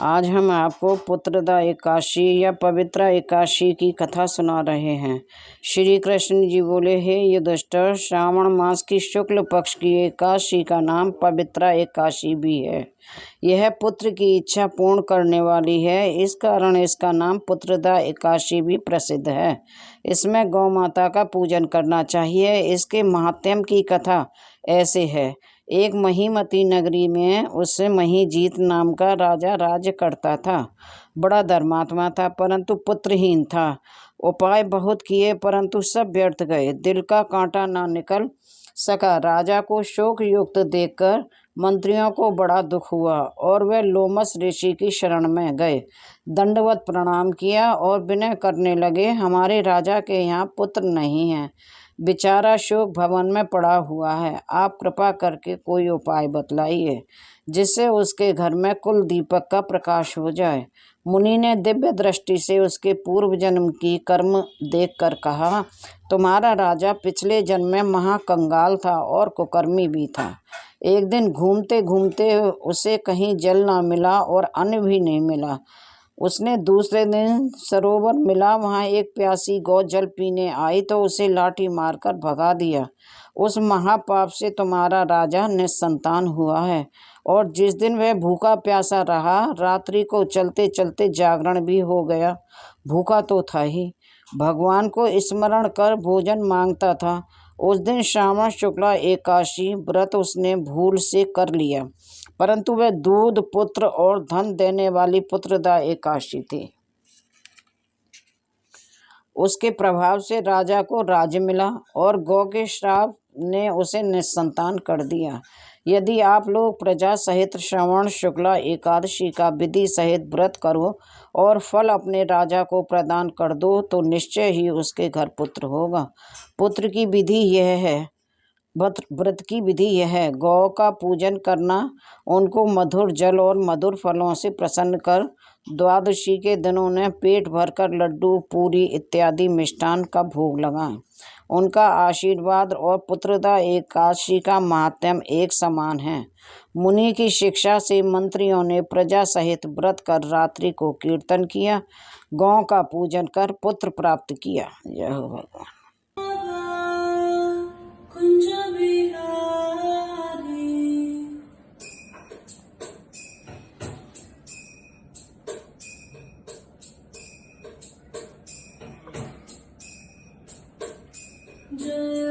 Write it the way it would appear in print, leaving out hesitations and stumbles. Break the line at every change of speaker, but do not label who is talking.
आज हम आपको पुत्रदा एकादशी या पवित्रा एकादशी की कथा सुना रहे हैं। श्री कृष्ण जी बोले, हे युधिष्ठिर, श्रावण मास की शुक्ल पक्ष की एकादशी का नाम पवित्रा एकादशी भी है। यह पुत्र की इच्छा पूर्ण करने वाली है, इस कारण इसका नाम पुत्रदा एकादशी भी प्रसिद्ध है। इसमें गौ माता का पूजन करना चाहिए। इसके महात्म्य की कथा ऐसे है। एक महीमती नगरी में उससे महीजीत नाम का राजा राज्य करता था। बड़ा धर्मात्मा था, परंतु पुत्रहीन था। उपाय बहुत किए, परंतु सब व्यर्थ गए। दिल का कांटा ना निकल सका। राजा को शोक युक्त देखकर मंत्रियों को बड़ा दुख हुआ और वे लोमस ऋषि की शरण में गए। दंडवत प्रणाम किया और विनय करने लगे, हमारे राजा के यहाँ पुत्र नहीं है। बेचारा शोक भवन में पड़ा हुआ है। आप कृपा करके कोई उपाय बतलाइए जिससे उसके घर में कुल दीपक का प्रकाश हो जाए। मुनि ने दिव्य दृष्टि से उसके पूर्व जन्म की कर्म देखकर कहा, तुम्हारा राजा पिछले जन्म में महाकंगाल था और कुकर्मी भी था। एक दिन घूमते घूमते उसे कहीं जल ना मिला और अन्न भी नहीं मिला। उसने दूसरे दिन सरोवर मिला, वहां एक प्यासी गौ जल पीने आई तो उसे लाठी मारकर भगा दिया। उस महापाप से तुम्हारा राजा निस्संतान हुआ है और जिस दिन वह भूखा प्यासा रहा, रात्रि को चलते चलते जागरण भी हो गया। भूखा तो था ही, भगवान को स्मरण कर भोजन मांगता था। उस दिन श्रावण शुक्ला एकादशी व्रत उसने भूल से कर लिया, परंतु वह दूध, पुत्र और धन देने वाली पुत्रदा एकादशी थी। उसके प्रभाव से राजा को राज्य मिला और गौ के श्राप ने उसे निस्संतान कर दिया। यदि आप लोग प्रजा सहित श्रवण शुक्ला एकादशी का विधि सहित व्रत करो और फल अपने राजा को प्रदान कर दो तो निश्चय ही उसके घर पुत्र होगा। पुत्र की विधि यह है, व्रत की विधि यह है, गौ का पूजन करना, उनको मधुर जल और मधुर फलों से प्रसन्न कर द्वादशी के दिनों ने पेट भरकर लड्डू, पूरी इत्यादि मिष्ठान का भोग लगाएं। उनका आशीर्वाद और पुत्रदा एकादशी का महात्म्य एक समान है। मुनि की शिक्षा से मंत्रियों ने प्रजा सहित व्रत कर रात्रि को कीर्तन किया, गौ का पूजन कर पुत्र प्राप्त किया। जय हो भगवान।
जय